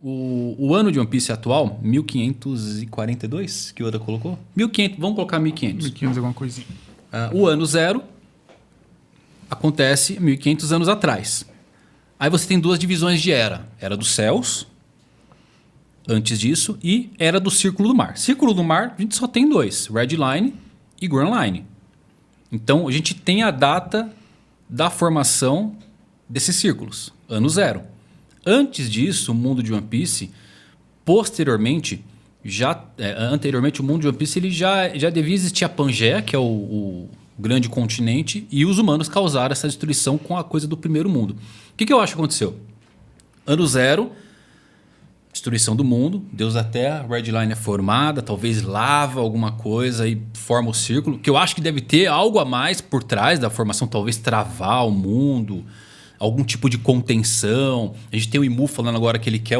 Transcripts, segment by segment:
O ano de One Piece atual, 1542, que o Oda colocou? 1500, vamos colocar 1500. 1500 alguma coisinha. O ano zero acontece 1500 anos atrás. Aí você tem duas divisões de era. Era dos céus, antes disso, e era do Círculo do Mar. Círculo do Mar, a gente só tem dois. Red Line e Grand Line. Então, a gente tem a data da formação desses círculos. Ano zero. Antes disso, o mundo de One Piece, posteriormente, anteriormente, o mundo de One Piece ele já devia existir a Pangeia, que é o grande continente, e os humanos causaram essa destruição com a coisa do primeiro mundo. O que eu acho que aconteceu? Ano zero, destruição do mundo, Deus da Terra, Red Line é formada, talvez lava alguma coisa e forma o círculo, que eu acho que deve ter algo a mais por trás da formação, talvez travar o mundo, algum tipo de contenção. A gente tem o Imu falando agora que ele quer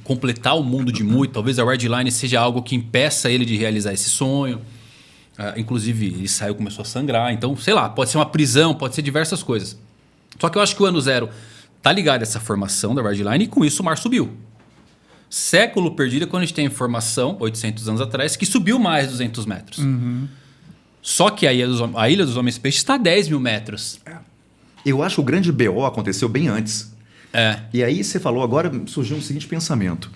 completar o mundo de Mu, e talvez a Red Line seja algo que impeça ele de realizar esse sonho. Inclusive, ele saiu e começou a sangrar. Então, sei lá, pode ser uma prisão, pode ser diversas coisas. Só que eu acho que o ano zero tá ligado a essa formação da Red Line e com isso o mar subiu. Século perdido é quando a gente tem a informação, 800 anos atrás, que subiu mais de 200 metros. Só que a Ilha dos Homens Peixes está a 10 mil metros. Eu acho que o grande BO aconteceu bem antes. E aí você falou, agora surgiu um seguinte pensamento.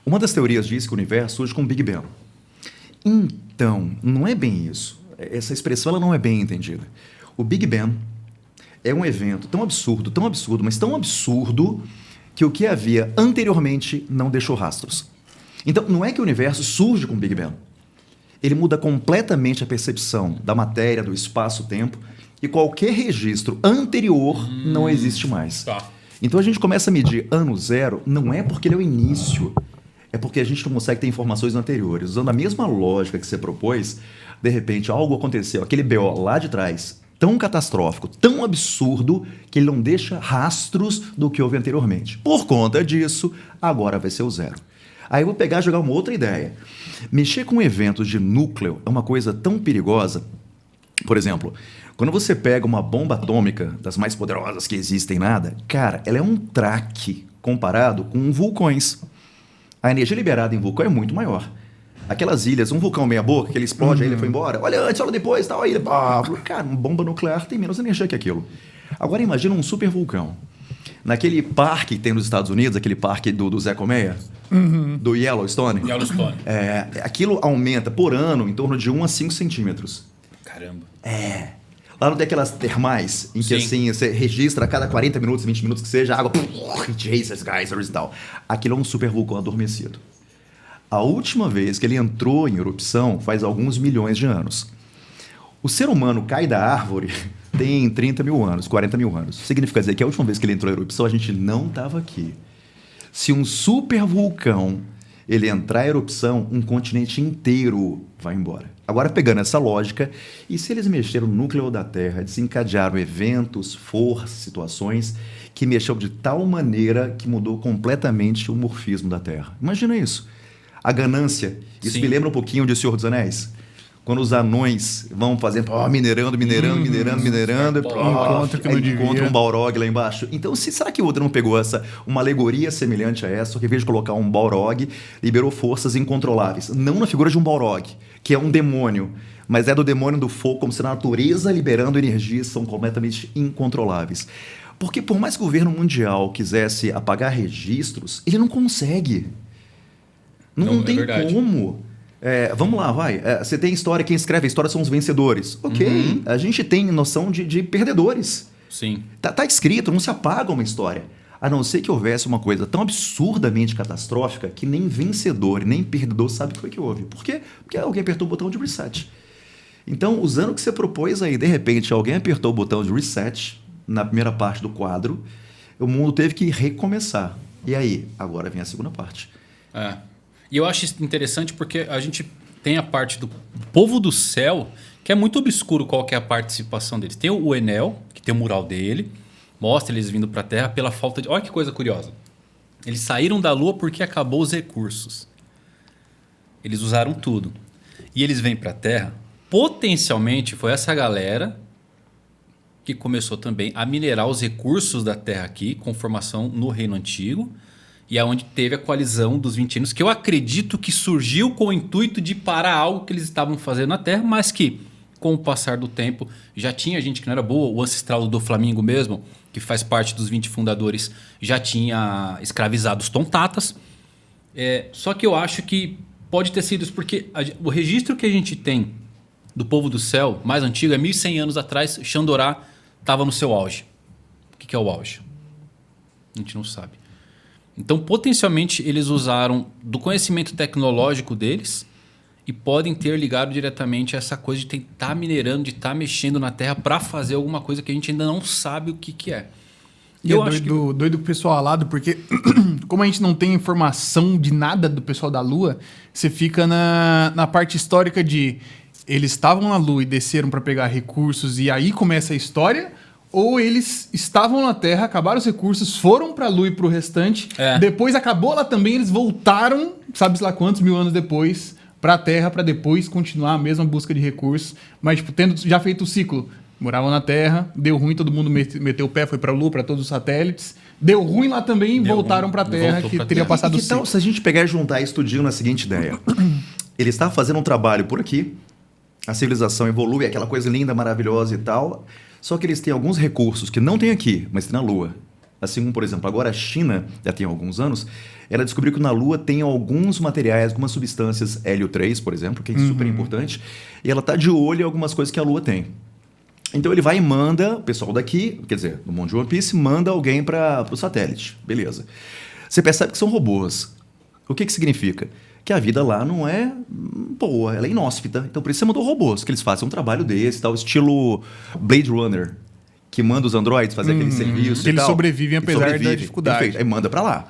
Uma das teorias diz que o universo surge com o Big Bang. Então, não é bem isso. Essa expressão ela não é bem entendida. O Big Bang é um evento tão absurdo, mas tão absurdo que o que havia anteriormente não deixou rastros. Então, não é que o universo surge com o Big Bang. Ele muda completamente a percepção da matéria, do espaço-tempo, e qualquer registro anterior não existe mais. Tá. Então a gente começa a medir ano zero, não é porque ele é o início, é porque a gente não consegue ter informações anteriores. Usando a mesma lógica que você propôs, de repente algo aconteceu, aquele BO lá de trás, tão catastrófico, tão absurdo, que ele não deixa rastros do que houve anteriormente. Por conta disso, agora vai ser o zero. Aí eu vou pegar e jogar uma outra ideia. Mexer com eventos de núcleo é uma coisa tão perigosa. Por exemplo, quando você pega uma bomba atômica, das mais poderosas que existem nada, cara, ela é um traque comparado com vulcões. A energia liberada em vulcão é muito maior. Aquelas ilhas, um vulcão meia boca, que ele explode, a ilha foi embora. Olha antes, olha depois, tal, a ilha. Cara, uma bomba nuclear tem menos energia que aquilo. Agora imagina um super vulcão. Naquele parque que tem nos Estados Unidos, aquele parque do Zé Colmeia, do Yellowstone. Aquilo aumenta por ano em torno de 1 a 5 centímetros. Caramba. Lá não tem aquelas termais em que assim, você registra a cada 40 minutos, 20 minutos que seja água, geysers, geysers e tal. Aquilo é um super vulcão adormecido. A última vez que ele entrou em erupção faz alguns milhões de anos. O ser humano cai da árvore tem 30 mil anos, 40 mil anos. Significa dizer que a última vez que ele entrou em erupção a gente não estava aqui. Se um super vulcão ele entrar em erupção, um continente inteiro vai embora. Agora, pegando essa lógica, e se eles mexeram no núcleo da Terra, desencadearam eventos, forças, situações que mexeram de tal maneira que mudou completamente o morfismo da Terra? Imagina isso. A ganância. Isso me lembra um pouquinho de Senhor dos Anéis. Quando os anões vão fazendo, minerando, encontram um Balrog lá embaixo. Então, será que o Oda não pegou uma alegoria semelhante a essa, só que em vez de colocar um Balrog, liberou forças incontroláveis? Não na figura de um Balrog, que é um demônio, mas é do demônio do fogo, como se a natureza liberando energias são completamente incontroláveis. Porque por mais que o governo mundial quisesse apagar registros, ele não consegue. Não tem como. Vamos lá, vai. Você tem história, quem escreve a história são os vencedores. Ok, a gente tem noção de perdedores. Sim. Tá escrito, não se apaga uma história. A não ser que houvesse uma coisa tão absurdamente catastrófica que nem vencedor nem perdedor sabe o que foi que houve. Por quê? Porque alguém apertou o botão de reset. Então, usando o que você propôs aí, de repente, alguém apertou o botão de reset na primeira parte do quadro, o mundo teve que recomeçar. E aí? Agora vem a segunda parte. E eu acho isso interessante porque a gente tem a parte do povo do céu, que é muito obscuro qual que é a participação deles. Tem o Enel, que tem o mural dele, mostra eles vindo para a Terra pela falta de... Olha que coisa curiosa. Eles saíram da Lua porque acabou os recursos. Eles usaram tudo. E eles vêm para a Terra. Potencialmente foi essa galera que começou também a minerar os recursos da Terra aqui, com formação no Reino Antigo. E é onde teve a coalizão dos 20 anos, que eu acredito que surgiu com o intuito de parar algo que eles estavam fazendo na Terra, mas que, com o passar do tempo, já tinha gente que não era boa. O ancestral do Flamengo mesmo, que faz parte dos 20 fundadores, já tinha escravizado os tontatas. Só que eu acho que pode ter sido isso, porque o registro que a gente tem do povo do céu, mais antigo, é 1100 anos atrás, Xandorá estava no seu auge. O que é o auge? A gente não sabe. Então, potencialmente, eles usaram do conhecimento tecnológico deles e podem ter ligado diretamente a essa coisa de estar minerando, de estar mexendo na Terra para fazer alguma coisa que a gente ainda não sabe o que é. E eu acho doido pro pessoal alado, porque como a gente não tem informação de nada do pessoal da Lua, você fica na parte histórica de eles estavam na Lua e desceram para pegar recursos e aí começa a história, ou eles estavam na Terra, acabaram os recursos, foram para a Lua e para o restante, depois acabou lá também, eles voltaram, sabe-se lá quantos mil anos depois, para a Terra, para depois continuar a mesma busca de recursos, mas tipo, tendo já feito o ciclo. Moravam na Terra, deu ruim, todo mundo meteu o pé, foi para a Lua, para todos os satélites. Deu ruim lá também, voltaram para a Terra, que teria passado o ciclo. Então, se a gente pegar e juntar isso tudinho na seguinte ideia. Ele está fazendo um trabalho por aqui, a civilização evolui, aquela coisa linda, maravilhosa e tal, só que eles têm alguns recursos que não tem aqui, mas tem na Lua. Assim como, por exemplo, agora a China, já tem alguns anos, ela descobriu que na Lua tem alguns materiais, algumas substâncias, hélio 3, por exemplo, que é super importante, e ela está de olho em algumas coisas que a Lua tem. Então ele vai e manda, o pessoal daqui, quer dizer, no mundo de One Piece, manda alguém para o satélite. Beleza. Você percebe que são robôs. O que significa? Que a vida lá não é boa, ela é inóspita. Então por isso você mandou robôs, que eles façam um trabalho desse, tal, estilo Blade Runner, que manda os androides fazer aquele serviço que e eles tal. sobrevivem apesar da dificuldade. Perfeito. Aí manda para lá.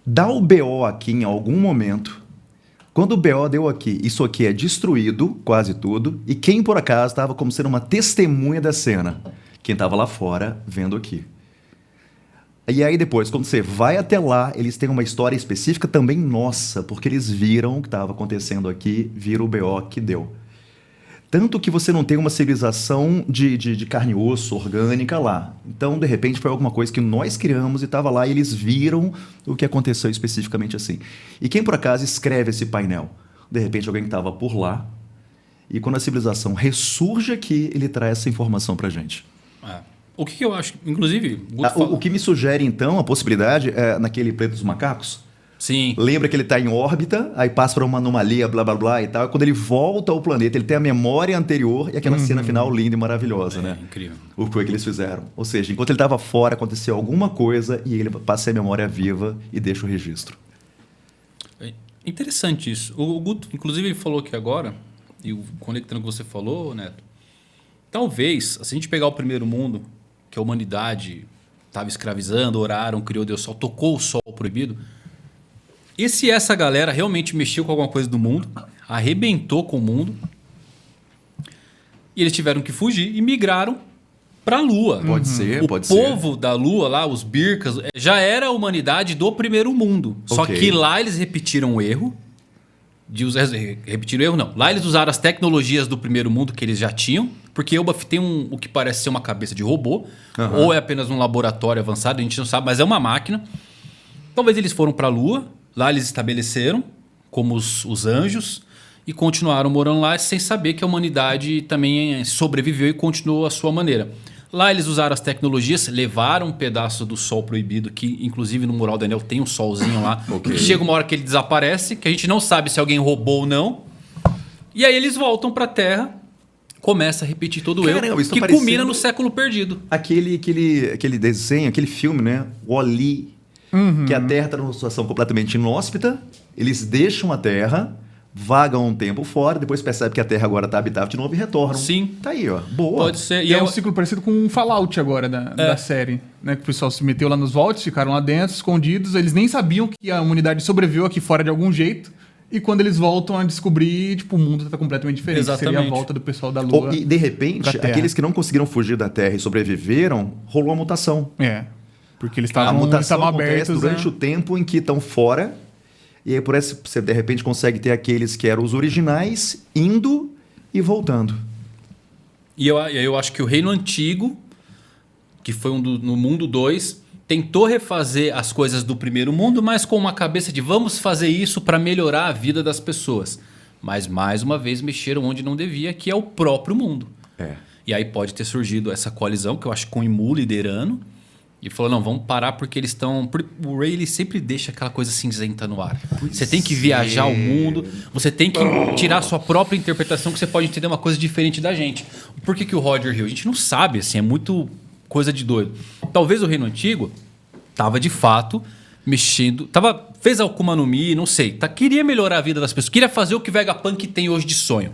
Dá o BO aqui em algum momento. Quando o BO deu aqui, isso aqui é destruído, quase tudo, e quem por acaso estava como sendo uma testemunha da cena? Quem estava lá fora vendo aqui. E aí depois, quando você vai até lá, eles têm uma história específica também nossa, porque eles viram o que estava acontecendo aqui, viram o BO que deu. Tanto que você não tem uma civilização de carne e osso, orgânica lá. Então, de repente, foi alguma coisa que nós criamos e estava lá e eles viram o que aconteceu especificamente assim. E quem, por acaso, escreve esse painel? De repente, alguém que estava por lá. E quando a civilização ressurge aqui, ele traz essa informação para a gente. O que eu acho? Inclusive, o que me sugere, então, a possibilidade é naquele planeta dos macacos. Sim. Lembra que ele está em órbita, aí passa por uma anomalia, blá, blá, blá e tal. E quando ele volta ao planeta, ele tem a memória anterior e aquela cena final linda e maravilhosa, né? Incrível. O que foi que eles fizeram. Ou seja, enquanto ele estava fora, aconteceu alguma coisa e ele passa a memória viva e deixa o registro. É interessante isso. O Guto, inclusive, falou aqui agora, e conectando com o que você falou, Neto, talvez, se a gente pegar o primeiro mundo, que a humanidade estava escravizando, oraram, criou Deus Sol, tocou o Sol proibido... E se essa galera realmente mexeu com alguma coisa do mundo, arrebentou com o mundo, e eles tiveram que fugir e migraram para a Lua. Pode ser, pode ser. O povo da Lua, lá, os Birkas, já era a humanidade do primeiro mundo. Só que lá eles repetiram o erro. Repetiram o erro, não. Lá eles usaram as tecnologias do primeiro mundo que eles já tinham, porque Elbaf tem o que parece ser uma cabeça de robô, ou é apenas um laboratório avançado, a gente não sabe, mas é uma máquina. Talvez eles foram para a Lua. Lá eles estabeleceram como os anjos e continuaram morando lá sem saber que a humanidade também sobreviveu e continuou à sua maneira. Lá eles usaram as tecnologias, levaram um pedaço do Sol proibido, que inclusive no mural do Anel tem um solzinho lá, que chega uma hora que ele desaparece, que a gente não sabe se alguém roubou ou não. E aí eles voltam para a Terra, começa a repetir todo o erro, que culmina no século perdido. Aquele desenho, aquele filme, né? Wall-E. Que a Terra está numa situação completamente inóspita, eles deixam a Terra, vagam um tempo fora, depois percebem que a Terra agora está habitável de novo e retornam. Sim. Tá aí, ó. Boa. Pode ser. E é um ciclo parecido com um Fallout agora da série. Né? Que o pessoal se meteu lá nos vaults, ficaram lá dentro, escondidos, eles nem sabiam que a humanidade sobreviveu aqui fora de algum jeito. E quando eles voltam a descobrir, tipo, o mundo está completamente diferente. Exatamente. Seria a volta do pessoal da Lua. E de repente, aqueles que não conseguiram fugir da Terra e sobreviveram, rolou a mutação. Porque eles estavam abertos durante o tempo em que estão fora. E aí, por isso, você de repente consegue ter aqueles que eram os originais indo e voltando. E eu acho que o Reino Antigo, que foi no mundo 2, tentou refazer as coisas do primeiro mundo, mas com uma cabeça de vamos fazer isso para melhorar a vida das pessoas. Mas mais uma vez mexeram onde não devia, que é o próprio mundo. E aí pode ter surgido essa coalizão, que eu acho que com o Imu liderando. E falou, não, vamos parar porque eles estão... O Ray, ele sempre deixa aquela coisa cinzenta no ar. Você tem que viajar o mundo, você tem que tirar a sua própria interpretação, que você pode entender uma coisa diferente da gente. Por que o Roger Hill? A gente não sabe, assim, é muito coisa de doido. Talvez o Reino Antigo tava de fato mexendo... fez a Akuma no Mi, não sei. Queria melhorar a vida das pessoas, queria fazer o que o Vegapunk tem hoje de sonho.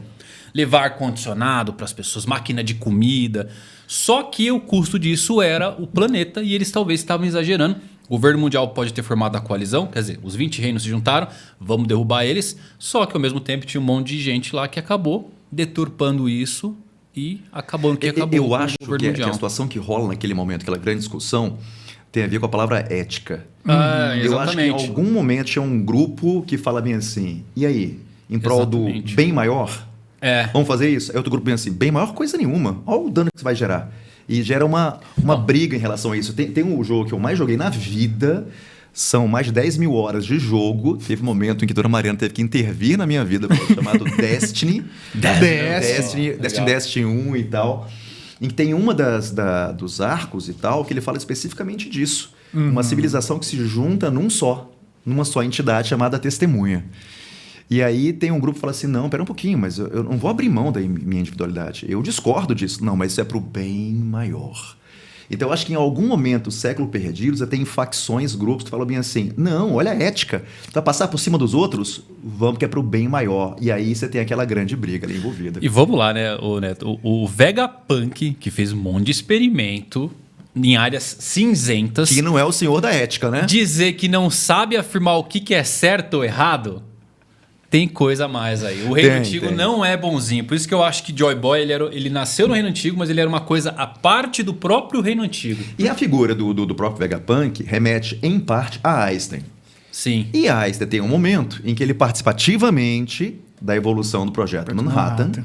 Levar ar-condicionado para as pessoas, máquina de comida. Só que o custo disso era o planeta e eles talvez estavam exagerando. O governo mundial pode ter formado a coalizão, quer dizer, os 20 reinos se juntaram, vamos derrubar eles. Só que ao mesmo tempo tinha um monte de gente lá que acabou deturpando isso e acabou no que acabou. Eu acho que a situação que rola naquele momento, aquela grande discussão, tem a ver com a palavra ética. Eu acho que em algum momento tinha um grupo que fala bem assim, e aí, em prol do bem maior... Vamos fazer isso? Aí outro grupo pensa assim, bem maior coisa nenhuma. Olha o dano que isso vai gerar. E gera uma briga em relação a isso. Tem um jogo que eu mais joguei na vida, são mais de 10 mil horas de jogo. Teve um momento em que Dona Mariana teve que intervir na minha vida, chamado Destiny. Destiny 1 e tal. Em que tem uma dos arcos e tal, que ele fala especificamente disso. Uma civilização que se junta numa só entidade chamada Testemunha. E aí tem um grupo que fala assim, não, pera um pouquinho, mas eu não vou abrir mão da minha individualidade. Eu discordo disso. Não, mas isso é pro bem maior. Então eu acho que em algum momento, século perdido, você tem facções, grupos que falam bem assim, não, olha a ética. Pra passar por cima dos outros, vamos que é pro bem maior. E aí você tem aquela grande briga ali envolvida. E vamos lá, né, Neto? O Vegapunk, que fez um monte de experimento em áreas cinzentas... Que não é o senhor da ética, né? Dizer que não sabe afirmar o que é certo ou errado... Tem coisa a mais aí. O Reino Antigo não é bonzinho. Por isso que eu acho que Joy Boy, ele nasceu no Reino Antigo, mas ele era uma coisa à parte do próprio Reino Antigo. E a figura do próprio Vegapunk remete, em parte, a Einstein. Sim. E Einstein tem um momento em que ele participa ativamente da evolução do projeto Manhattan.